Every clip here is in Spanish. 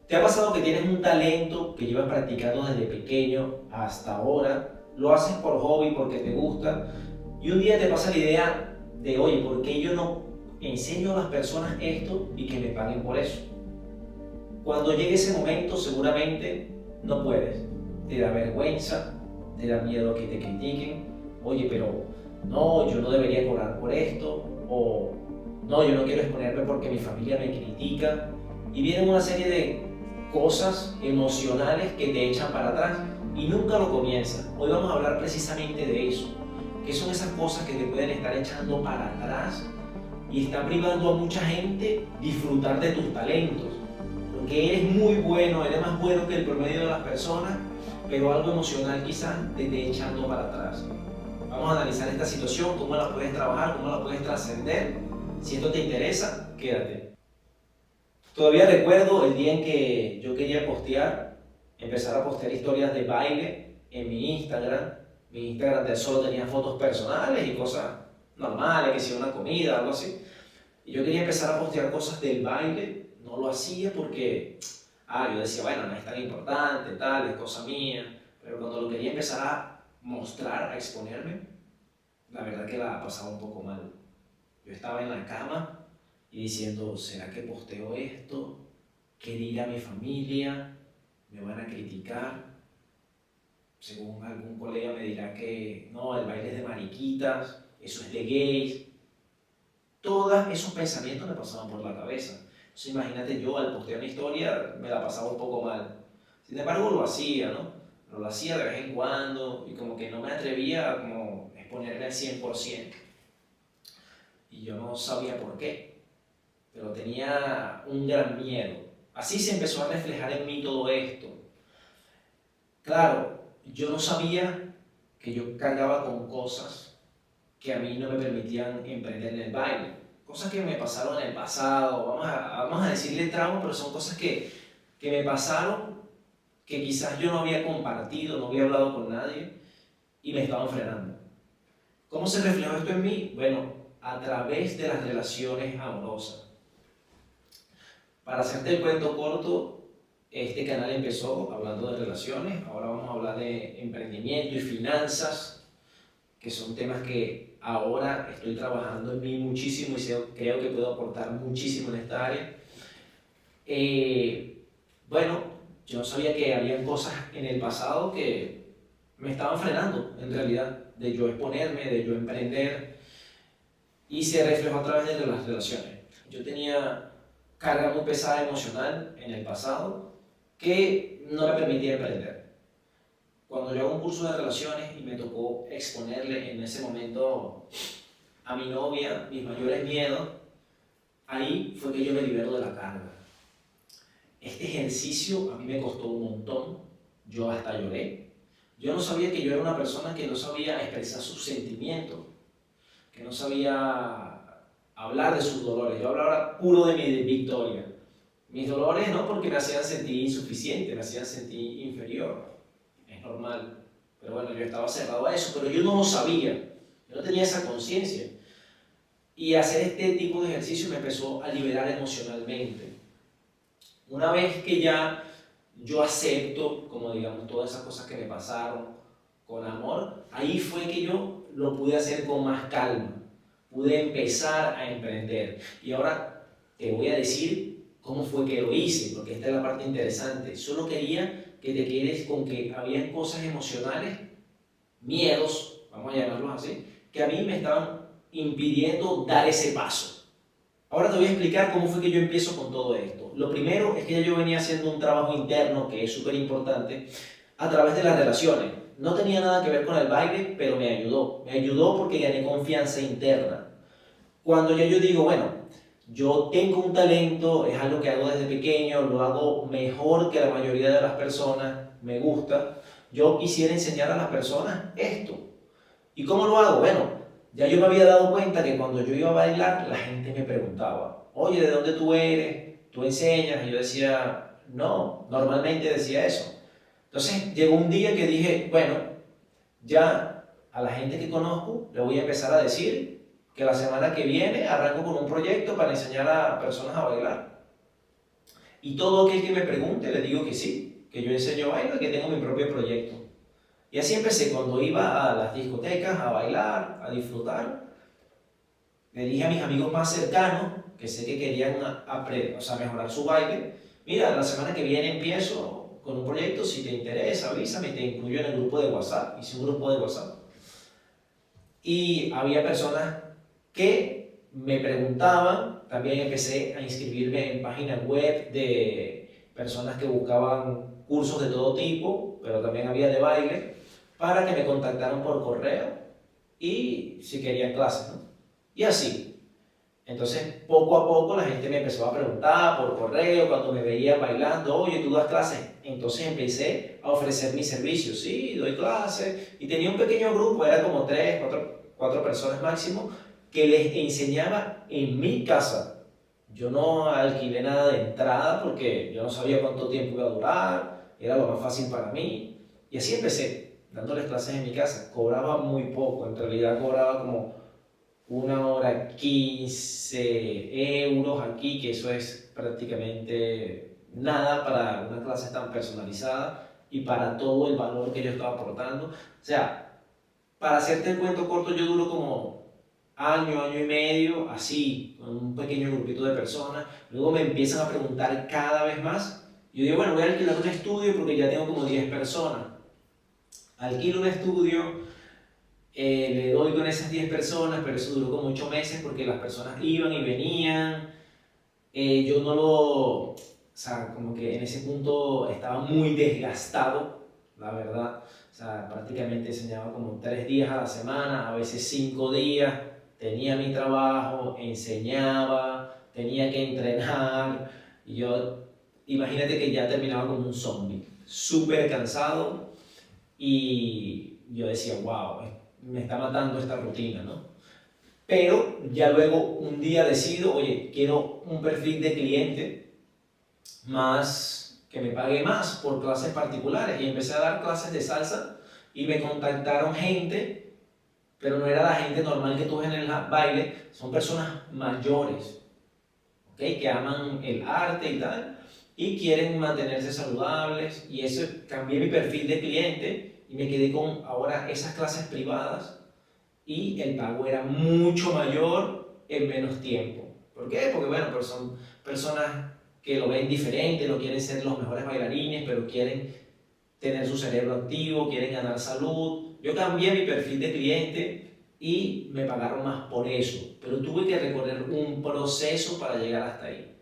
¿Te ha pasado que tienes un talento que llevas practicando desde pequeño hasta ahora? Lo haces por hobby, porque te gusta, y un día te pasa la idea de, oye, ¿por qué yo no enseño a las personas esto y que me paguen por eso? Cuando llegue ese momento, seguramente no puedes. Te da vergüenza, te da miedo a que te critiquen. Oye, pero no, yo no debería cobrar por esto. O no, yo no quiero exponerme porque mi familia me critica. Y vienen una serie de cosas emocionales que te echan para atrás y nunca lo comienzas. Hoy vamos a hablar precisamente de eso. ¿Qué son esas cosas que te pueden estar echando para atrás y están privando a mucha gente disfrutar de tus talentos? Porque eres muy bueno, eres más bueno que el promedio de las personas, pero algo emocional quizás te esté echando para atrás. Vamos a analizar esta situación, cómo la puedes trabajar, cómo la puedes trascender. Si esto te interesa, quédate. Todavía recuerdo el día en que yo quería empezar a postear historias de baile en mi Instagram. Mi Instagram solo tenía fotos personales y cosas normales, que sea una comida, algo así. Y yo quería empezar a postear cosas del baile, no lo hacía porque, yo decía, bueno, no es tan importante, tal, es cosa mía. Pero cuando lo quería empezar a mostrar, a exponerme, la verdad que la pasaba un poco mal. Yo estaba en la cama y diciendo, ¿será que posteo esto? ¿Qué dirá mi familia? ¿Me van a criticar? Según algún colega me dirá que no, el baile es de mariquitas, eso es de gays. Todos esos pensamientos me pasaban por la cabeza. Entonces imagínate, yo al postear una historia me la pasaba un poco mal. Sin embargo lo hacía, ¿no? Pero lo hacía de vez en cuando y como que no me atrevía a como exponerme al 100%. Y yo no sabía por qué, pero tenía un gran miedo. Así se empezó a reflejar en mí todo esto. Claro, yo no sabía que yo cargaba con cosas que a mí no me permitían emprender en el baile. Cosas que me pasaron en el pasado, vamos a decirle trauma, pero son cosas que me pasaron, que quizás yo no había compartido, no había hablado con nadie y me estaban frenando. ¿Cómo se reflejó esto en mí? Bueno, a través de las relaciones amorosas. Para hacerte el cuento corto, este canal empezó hablando de relaciones, ahora vamos a hablar de emprendimiento y finanzas, que son temas que ahora estoy trabajando en mí muchísimo y creo que puedo aportar muchísimo en esta área. Bueno, yo no sabía que había cosas en el pasado que me estaban frenando, en realidad, de yo exponerme, de yo emprender, y se reflejó a través de las relaciones. Yo tenía carga muy pesada emocional en el pasado que no me permitía emprender. Cuando yo hago un curso de relaciones y me tocó exponerle en ese momento a mi novia mis mayores miedos, ahí fue que yo me libero de la carga. Este ejercicio a mí me costó un montón, yo hasta lloré. Yo no sabía que yo era una persona que no sabía expresar sus sentimientos, que no sabía hablar de sus dolores. Yo hablaba puro de mi victoria. Mis dolores no porque me hacían sentir insuficiente, me hacían sentir inferior. Es normal. Pero bueno, yo estaba cerrado a eso, pero yo no lo sabía. Yo no tenía esa conciencia. Y hacer este tipo de ejercicio me empezó a liberar emocionalmente. Una vez que ya yo acepto, como digamos, todas esas cosas que me pasaron con amor, ahí fue que yo lo pude hacer con más calma. Pude empezar a emprender. Y ahora te voy a decir cómo fue que lo hice, porque esta es la parte interesante. Solo quería que te quedes con que había cosas emocionales, miedos, vamos a llamarlos así, que a mí me estaban impidiendo dar ese paso. Ahora te voy a explicar cómo fue que yo empiezo con todo esto. Lo primero es que yo venía haciendo un trabajo interno que es súper importante a través de las relaciones. No tenía nada que ver con el baile, pero me ayudó. Me ayudó porque gané confianza interna. Cuando ya yo digo, bueno, yo tengo un talento, es algo que hago desde pequeño, lo hago mejor que la mayoría de las personas, me gusta, yo quisiera enseñar a las personas esto. ¿Y cómo lo hago? Bueno, ya yo me había dado cuenta que cuando yo iba a bailar, la gente me preguntaba, oye, ¿de dónde tú eres? ¿Tú enseñas? Y yo decía, no, normalmente decía eso. Entonces llegó un día que dije, bueno, ya a la gente que conozco le voy a empezar a decir que la semana que viene arranco con un proyecto para enseñar a personas a bailar. Y todo aquel que me pregunte le digo que sí, que yo enseño baile y que tengo mi propio proyecto. Y así empecé, cuando iba a las discotecas a bailar, a disfrutar, le dije a mis amigos más cercanos, que sé que querían o sea, mejorar su baile, mira, la semana que viene empiezo con un proyecto, si te interesa, avísame y te incluyo en el grupo de WhatsApp. Hice un grupo de WhatsApp. Y había personas que me preguntaban, también empecé a inscribirme en páginas web de personas que buscaban cursos de todo tipo, pero también había de baile, para que me contactaran por correo y si querían clases, ¿no? Y así. Entonces, poco a poco la gente me empezó a preguntar por correo, cuando me veía bailando, oye, ¿tú das clases? Entonces empecé a ofrecer mis servicios, sí, doy clases, y tenía un pequeño grupo, era como 3, 4 personas máximo, que les enseñaba en mi casa. Yo no alquilé nada de entrada porque yo no sabía cuánto tiempo iba a durar, era lo más fácil para mí. Y así empecé, dándoles clases en mi casa. Cobraba muy poco, en realidad cobraba como 1 hora 15 € aquí, que eso es prácticamente nada para una clase tan personalizada y para todo el valor que yo estaba aportando. O sea, para hacerte el cuento corto, yo duro como año, año y medio, así, con un pequeño grupito de personas. Luego me empiezan a preguntar cada vez más. Yo digo, bueno, voy a alquilar un estudio porque ya tengo como 10 personas. Alquilo un estudio, le doy con esas 10 personas, pero eso duró como 8 meses porque las personas iban y venían. Yo no lo, o sea, como que en ese punto estaba muy desgastado, la verdad. O sea, prácticamente enseñaba como 3 días a la semana, a veces 5 días. Tenía mi trabajo, enseñaba, tenía que entrenar. Y yo, imagínate que ya terminaba como un zombie, súper cansado. Y yo decía, wow, me está matando esta rutina, ¿no? Pero ya luego un día decido, oye, quiero un perfil de cliente más, que me pague más por clases particulares. Y empecé a dar clases de salsa y me contactaron gente, pero no era la gente normal que tú ves en el baile, son personas mayores, ¿ok? Que aman el arte y tal, y quieren mantenerse saludables. Y eso, cambié mi perfil de cliente y me quedé con ahora esas clases privadas y el pago era mucho mayor en menos tiempo. ¿Por qué? Porque bueno, pues son personas que lo ven diferente, no quieren ser los mejores bailarines, pero quieren tener su cerebro activo, quieren ganar salud. Yo cambié mi perfil de cliente y me pagaron más por eso, pero tuve que recorrer un proceso para llegar hasta ahí.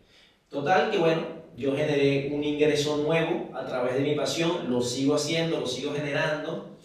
Total que bueno, yo generé un ingreso nuevo a través de mi pasión, lo sigo haciendo, lo sigo generando.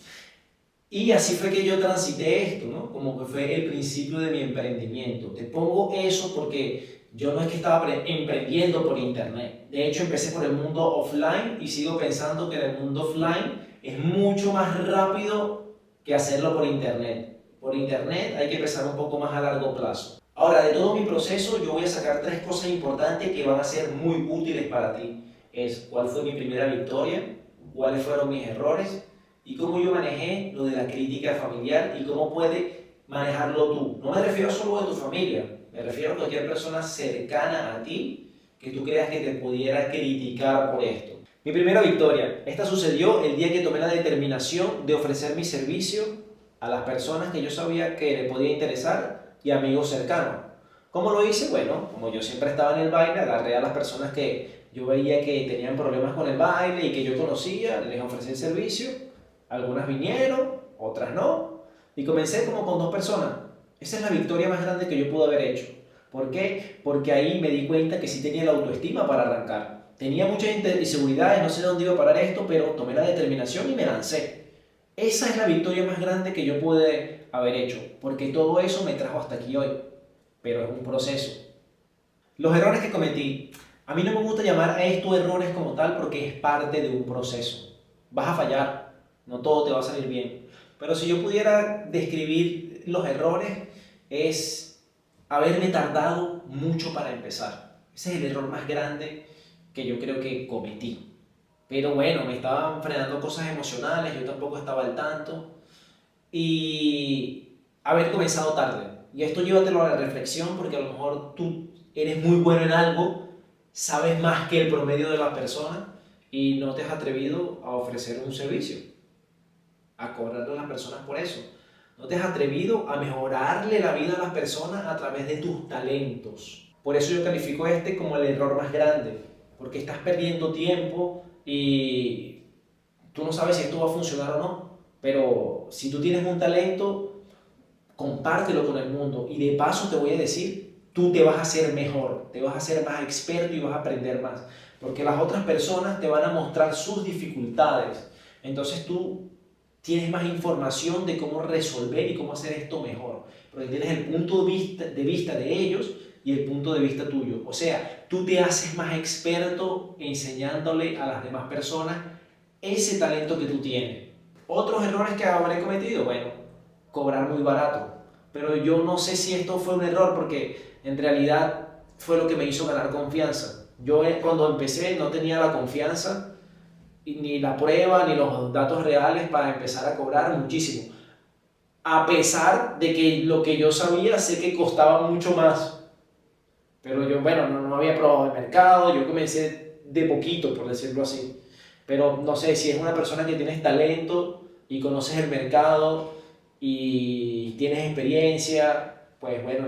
Y así fue que yo transité esto, ¿no? Como que fue el principio de mi emprendimiento. Te pongo eso porque yo no es que estaba emprendiendo por internet. De hecho, empecé por el mundo offline y sigo pensando que en el mundo offline es mucho más rápido que hacerlo por internet. Por internet hay que pensar un poco más a largo plazo. Ahora, de todo mi proceso, yo voy a sacar 3 cosas importantes que van a ser muy útiles para ti. Es cuál fue mi primera victoria, cuáles fueron mis errores y cómo yo manejé lo de la crítica familiar y cómo puedes manejarlo tú. No me refiero solo a tu familia, me refiero a cualquier persona cercana a ti que tú creas que te pudiera criticar por esto. Mi primera victoria, esta sucedió el día que tomé la determinación de ofrecer mi servicio a las personas que yo sabía que le podía interesar y amigos cercanos. ¿Cómo lo hice? Bueno, como yo siempre estaba en el baile, agarré a las personas que yo veía que tenían problemas con el baile y que yo conocía, les ofrecí el servicio. Algunas vinieron, otras no, y comencé como con 2 personas. Esa es la victoria más grande que yo pude haber hecho. ¿Por qué? Porque ahí me di cuenta que sí tenía la autoestima para arrancar. Tenía muchas inseguridades, no sé dónde iba a parar esto, pero tomé la determinación y me lancé. Esa es la victoria más grande que yo pude haber hecho, porque todo eso me trajo hasta aquí hoy, pero es un proceso. Los errores que cometí. A mí no me gusta llamar a estos errores como tal porque es parte de un proceso. Vas a fallar, no todo te va a salir bien. Pero si yo pudiera describir los errores, es haberme tardado mucho para empezar. Ese es el error más grande que yo creo que cometí. Pero bueno, me estaban frenando cosas emocionales, yo tampoco estaba al tanto. Y haber comenzado tarde. Y esto llévatelo a la reflexión porque a lo mejor tú eres muy bueno en algo, sabes más que el promedio de las personas y no te has atrevido a ofrecer un servicio, a cobrarle a las personas por eso. No te has atrevido a mejorarle la vida a las personas a través de tus talentos. Por eso yo califico este como el error más grande, porque estás perdiendo tiempo y tú no sabes si esto va a funcionar o no. Pero si tú tienes un talento, compártelo con el mundo y de paso te voy a decir, tú te vas a hacer mejor, te vas a hacer más experto y vas a aprender más, porque las otras personas te van a mostrar sus dificultades, entonces tú tienes más información de cómo resolver y cómo hacer esto mejor, porque tienes el punto de vista de ellos y el punto de vista tuyo, o sea, tú te haces más experto enseñándole a las demás personas ese talento que tú tienes. Otros errores que habré cometido, bueno, cobrar muy barato. Pero yo no sé si esto fue un error porque en realidad fue lo que me hizo ganar confianza. Yo cuando empecé no tenía la confianza, ni la prueba, ni los datos reales para empezar a cobrar muchísimo. A pesar de que lo que yo sabía sé que costaba mucho más. Pero yo, bueno, no había probado el mercado, yo comencé de poquito, por decirlo así. Pero no sé, si es una persona que tienes talento y conoces el mercado y tienes experiencia, pues bueno,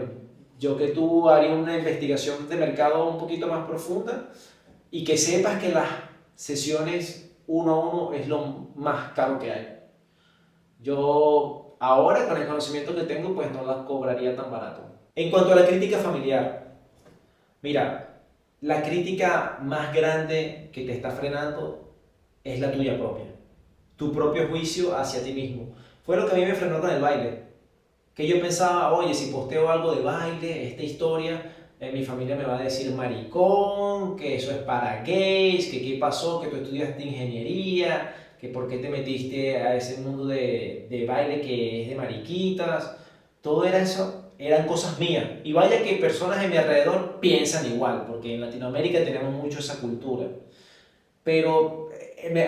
yo que tú haría una investigación de mercado un poquito más profunda y que sepas que las sesiones uno a uno es lo más caro que hay. Yo ahora con el conocimiento que tengo, pues no las cobraría tan barato. En cuanto a la crítica familiar, mira, la crítica más grande que te está frenando es la tuya propia, tu propio juicio hacia ti mismo. Fue lo que a mí me frenó con el baile, que yo pensaba, oye, si posteo algo de baile, esta historia, mi familia me va a decir maricón, que eso es para gays, que qué pasó, que tú estudiaste ingeniería, que por qué te metiste a ese mundo de baile que es de mariquitas. Todo era eso, eran cosas mías. Y vaya que personas en mi alrededor piensan igual, porque en Latinoamérica tenemos mucho esa cultura. Pero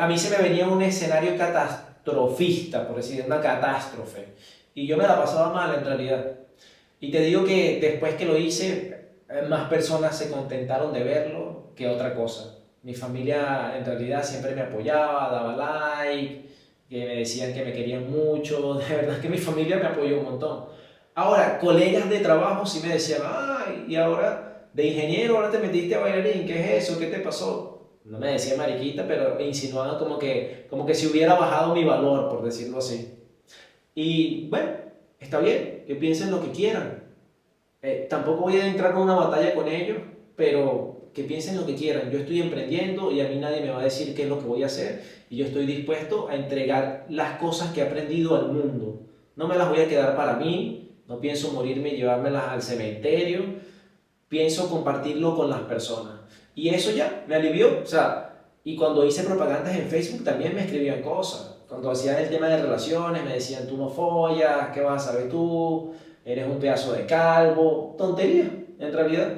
a mí se me venía un escenario catastrofista, por decir, una catástrofe. Y yo me la pasaba mal en realidad. Y te digo que después que lo hice, más personas se contentaron de verlo que otra cosa. Mi familia en realidad siempre me apoyaba, daba like, que me decían que me querían mucho. De verdad que mi familia me apoyó un montón. Ahora, colegas de trabajo sí me decían, ay, y ahora de ingeniero, ahora te metiste a bailarín, ¿qué es eso? ¿Qué te pasó? No me decía mariquita, pero insinuaban como que si hubiera bajado mi valor, por decirlo así. Y bueno, está bien, que piensen lo que quieran. Tampoco voy a entrar en una batalla con ellos, pero que piensen lo que quieran. Yo estoy emprendiendo y a mí nadie me va a decir qué es lo que voy a hacer y yo estoy dispuesto a entregar las cosas que he aprendido al mundo. No me las voy a quedar para mí, no pienso morirme y llevármelas al cementerio, pienso compartirlo con las personas. Y eso ya me alivió, o sea, y cuando hice propagandas en Facebook también me escribían cosas. Cuando hacían el tema de relaciones me decían, tú no follas, ¿qué vas a saber tú? Eres un pedazo de calvo. Tontería, en realidad.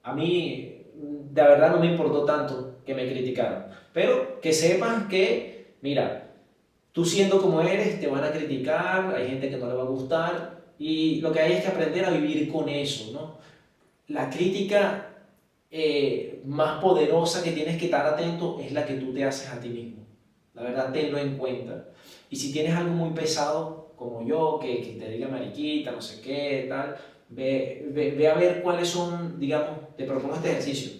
A mí, de verdad, no me importó tanto que me criticaran. Pero que sepan que, mira, tú siendo como eres, te van a criticar, hay gente que no le va a gustar, y lo que hay es que aprender a vivir con eso, ¿no? La crítica más poderosa que tienes que estar atento es la que tú te haces a ti mismo. La verdad, tenlo en cuenta. Y si tienes algo muy pesado, como yo, que te diga mariquita, no sé qué, tal, ve a ver cuáles son, digamos, te propongo este ejercicio.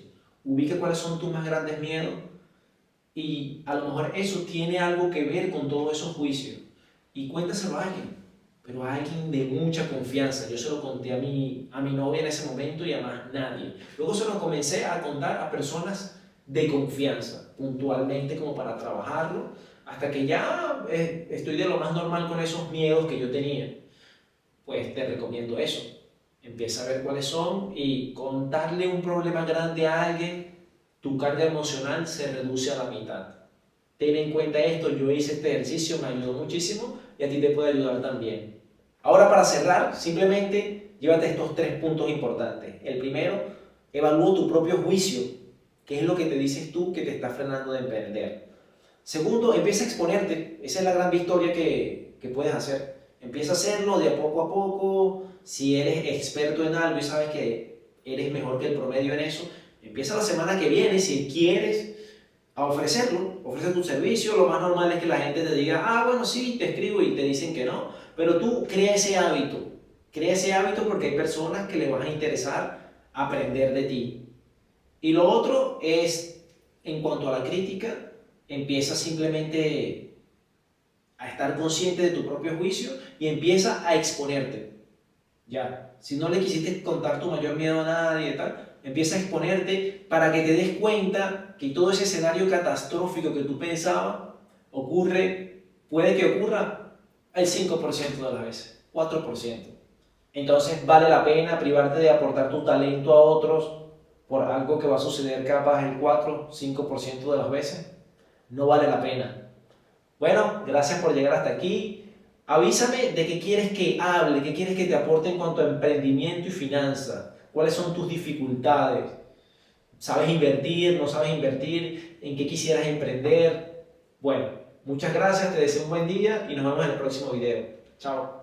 Ubica cuáles son tus más grandes miedos y a lo mejor eso tiene algo que ver con todos esos juicios. Y cuéntaselo a alguien, pero a alguien de mucha confianza. Yo se lo conté a mi novia en ese momento y a más nadie. Luego se lo comencé a contar a personas de confianza, puntualmente como para trabajarlo, hasta que ya estoy de lo más normal con esos miedos que yo tenía. Pues te recomiendo eso. Empieza a ver cuáles son y contarle un problema grande a alguien, tu carga emocional se reduce a la mitad. Ten en cuenta esto, yo hice este ejercicio, me ayudó muchísimo y a ti te puede ayudar también. Ahora para cerrar, simplemente llévate estos 3 puntos importantes. El primero, evalúa tu propio juicio, qué es lo que te dices tú que te está frenando de emprender. Segundo, empieza a exponerte, esa es la gran victoria que puedes hacer. Empieza a hacerlo de a poco, si eres experto en algo y sabes que eres mejor que el promedio en eso, Empieza la semana que viene si quieres a ofrecerlo, ofrece tu servicio. Lo más normal es que la gente te diga, ah, bueno, sí, te escribo y te dicen que no, pero tú crea ese hábito porque hay personas que le van a interesar aprender de ti. Y lo otro es, en cuanto a la crítica, empieza simplemente a estar consciente de tu propio juicio y empieza a exponerte. Ya, si no le quisiste contar tu mayor miedo a nadie y tal, empieza a exponerte para que te des cuenta que todo ese escenario catastrófico que tú pensabas puede que ocurra el 5% de las veces, 4%. Entonces vale la pena privarte de aportar tu talento a otros por algo que va a suceder capaz el 4-5% de las veces. No vale la pena. Bueno, gracias por llegar hasta aquí. Avísame de qué quieres que hable, qué quieres que te aporte en cuanto a emprendimiento y finanzas. ¿Cuáles son tus dificultades? ¿Sabes invertir? ¿No sabes invertir? ¿En qué quisieras emprender? Bueno, muchas gracias, te deseo un buen día y nos vemos en el próximo video. Chao.